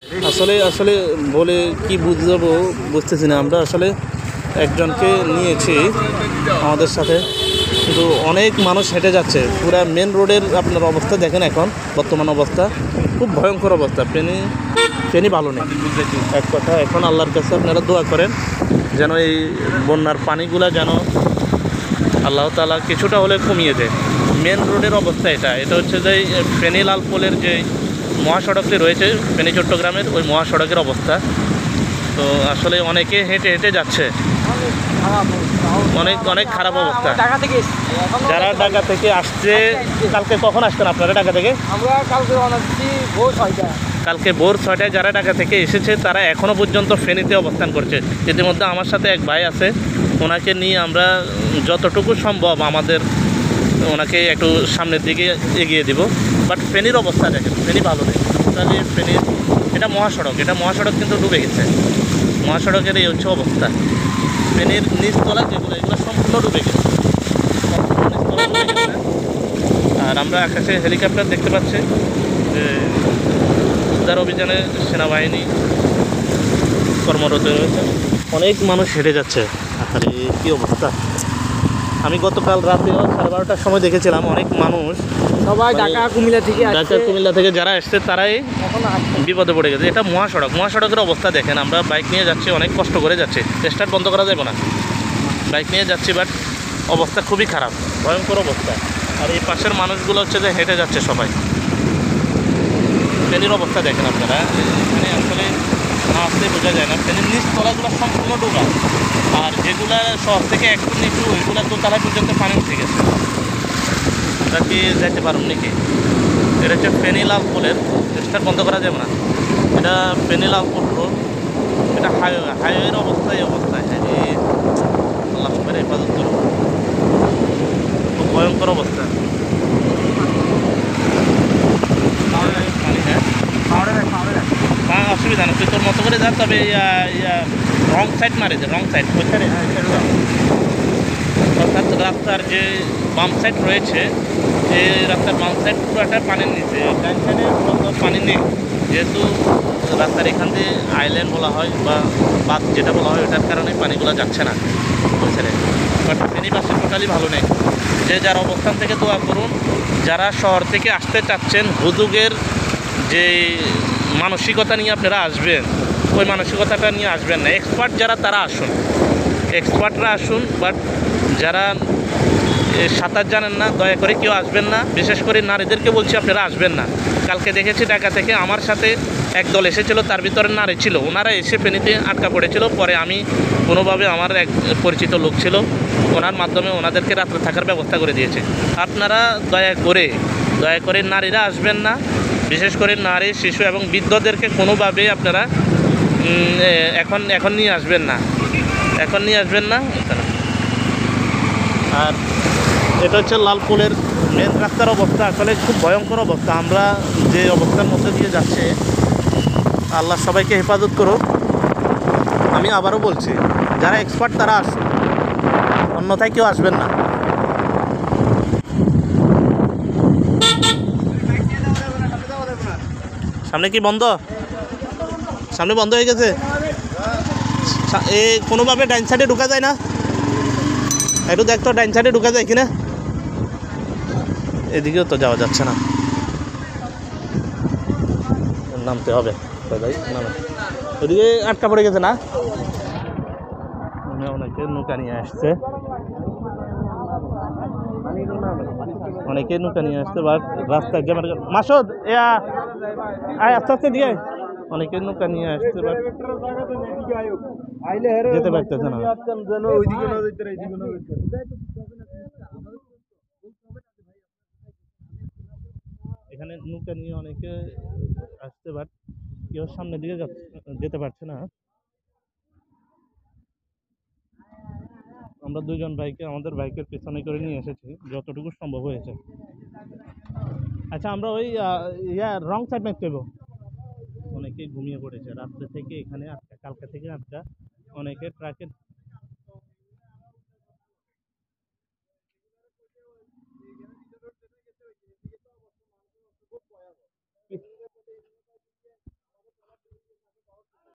আসলে আসলে বলে কি বুঝাবো বুঝতেছি না। আমরা আসলে একজনকে নিয়েছি আমাদের সাথে, কিন্তু অনেক মানুষ হেঁটে যাচ্ছে। পুরা মেন রোডের আপনার অবস্থা দেখেন এখন, বর্তমান অবস্থা খুব ভয়ঙ্কর অবস্থা। ফেনি ভালো নেই এক কথা। এখন আল্লাহর কাছে আপনারা দোয়া করেন যেন এই বন্যার পানিগুলা যেন আল্লাহ তাআলা কিছুটা হলে কমিয়ে দেয়। মেন রোডের অবস্থা এটা হচ্ছে যে ফেনী লালপোলের যে মহাসড়কটি রয়েছে ফেনী চট্টগ্রামের, ওই মহাসড়কের অবস্থা। তো আসলে অনেকে হেঁটে হেঁটে যাচ্ছে, অনেক অনেক খারাপ অবস্থা। যারা ঢাকা থেকে আসছে, কালকে কখন আসতেন আপনারা ঢাকা থেকে? আমরা কালকে কালকে ভোর 6টায় যারা ঢাকা থেকে এসেছে তারা এখনও পর্যন্ত ফেনীতে অবস্থান করছে। ইতিমধ্যে আমার সাথে এক ভাই আছে, ওনাকে নিয়ে আমরা যতটুকু সম্ভব আমাদের ওনাকে একটু সামনের দিকে এগিয়ে দিব। বাট ফেনীর অবস্থা দেখেন, ফেনী ভালো নেই। তাহলে ফেনীর এটা মহাসড়ক কিন্তু ডুবে গেছে। মহাসড়কের এই হচ্ছে অবস্থা। ফেনীর নিচতলা যেগুলো এগুলো সম্পূর্ণ ডুবে গেছে, নিচতলা ডুবে গেছে। আর আমরা আকাশে হেলিকপ্টার দেখতে পাচ্ছি যে উদ্ধার অভিযানে সেনাবাহিনী কর্মরত রয়েছে। অনেক মানুষ হেঁটে যাচ্ছে। আর কী অবস্থা! আমি গতকাল রাতে 12:30টার সময় দেখেছিলাম অনেক মানুষ, সবাই ঢাকা কুমিল্লা থেকে যারা এসছে তারাই বিপদে পড়ে গেছে। এটা মহাসড়কের অবস্থা দেখেন। আমরা বাইক নিয়ে যাচ্ছি, অনেক কষ্ট করে যাচ্ছি, স্টার্ট বন্ধ করা যাবে না, বাইক নিয়ে যাচ্ছি, বাট অবস্থা খুবই খারাপ, ভয়ঙ্কর অবস্থা। আর এই পাশের মানুষগুলো হচ্ছে যে হেঁটে যাচ্ছে সবাই। ফেনীর অবস্থা দেখেন আপনারা, এখানে আসলে না আসলে বোঝা যায় না। ফেনীর নিচ তলাগুলো সম্পূর্ণ ডোবা, আর যেগুলা শহর থেকে একটু নিচু ওইগুলো দোতলা পর্যন্ত পানি উঠে গেছে। আমরা কি যাইতে পারুন নাকি? এটা হচ্ছে ফেনী লালপুলের, স্টার্ট বন্ধ করা যাবে না। এটা ফেনী লালপুর রোড, এটা হাইওয়ের অবস্থা এই অবস্থায়। আল্লাহ সবাই হেফাজত করুন, খুব ভয়ঙ্কর অবস্থা। অসুবিধা না, তুই তোর মতো করে যা, তবে রং সাইড মারে, যে রং সাইড ওইখানে, অর্থাৎ রাস্তার যে বাম সাইড রয়েছে, এই রাস্তার বাম সাইড পুরোটা পানির নিচে, ডান সাইডে পানি নেই। যেহেতু রাস্তার এখান দিয়ে আইল্যান্ড বলা হয় বা বাঁধ যেটা বলা হয়, ওটার কারণে পানিগুলো যাচ্ছে না ওই সাইডে। বাট ফেনী পাশে টোটালি ভালো নেই। যে যার অবস্থান থেকে দোয়া করুন, যারা শহর থেকে আসতে চাচ্ছেন, হুজুগের যে মানসিকতা নিয়ে আপনারা আসবেন, ওই মানসিকতাটা নিয়ে আসবেন না। এক্সপার্ট যারা তারা আসুন, এক্সপার্টরা আসুন। বাট যারা সাঁতার জানেন না, দয়া করে কেউ আসবেন না। বিশেষ করে নারীদেরকে বলছি, আপনারা আসবেন না। কালকে দেখেছি ঢাকা থেকে আমার সাথে একদল এসেছিলো, তার ভিতরে নারী ছিল, ওনারা এসে ফেনীতে আটকা পড়েছিল। পরে আমি কোনোভাবে, আমার এক পরিচিত লোক ছিল, ওনার মাধ্যমে ওনাদেরকে রাত্রে থাকার ব্যবস্থা করে দিয়েছে। আপনারা দয়া করে নারীরা আসবেন না। বিশেষ করে নারী, শিশু এবং বৃদ্ধদেরকে কোনোভাবে আপনারা এখন নিয়ে আসবেন না, আর এটা হচ্ছে লালপুলের মেন রাস্তার অবস্থা। আসলে খুব ভয়ঙ্কর অবস্থা। আমরা যে অবস্থার মধ্যে দিয়ে যাচ্ছে, আল্লাহ সবাইকে হেফাজত করুক। আমি আবারও বলছি, যারা এক্সপার্ট তারা আসুন, অন্যথায় কেউ আসবেন না। সামনে কি বন্ধ? সামনে বন্ধ হয়ে গেছে। কোনোভাবে ডাইন সাইডে ঢুকা যায় না? একটু দেখতো ডাইন সাইডে ঢুকা যায় কিনা। এদিকেও তো যাওয়া যাচ্ছে না, নামতে হবে ভাই, নামে। ওদিকে আটকা পড়ে গেছে না, অনেকে নৌকা নিয়ে আসছে, বা রাস্তায় জ্যামের। মাসুদ আস্তে আস্তে দিয়ে অনেকে নৌকা নিয়ে আসছে, বা যেতে পারতেছে না। এখানে নৌকা নিয়ে অনেকে আসছে, বাট কেউ সামনের দিকে যেতে পারছে না। আমরা দুইজন ভাইকে আমাদের বাইকের পেছনে করে নিয়ে এসেছি যতটুকু সম্ভব হয়েছে। আচ্ছা, আমরা ওই রং সাইড ম্যাচ করবো। অনেকে ঘুমিয়ে পড়েছে রাত্রে থেকে, এখানে কালকে থেকে অনেকে ট্রাকের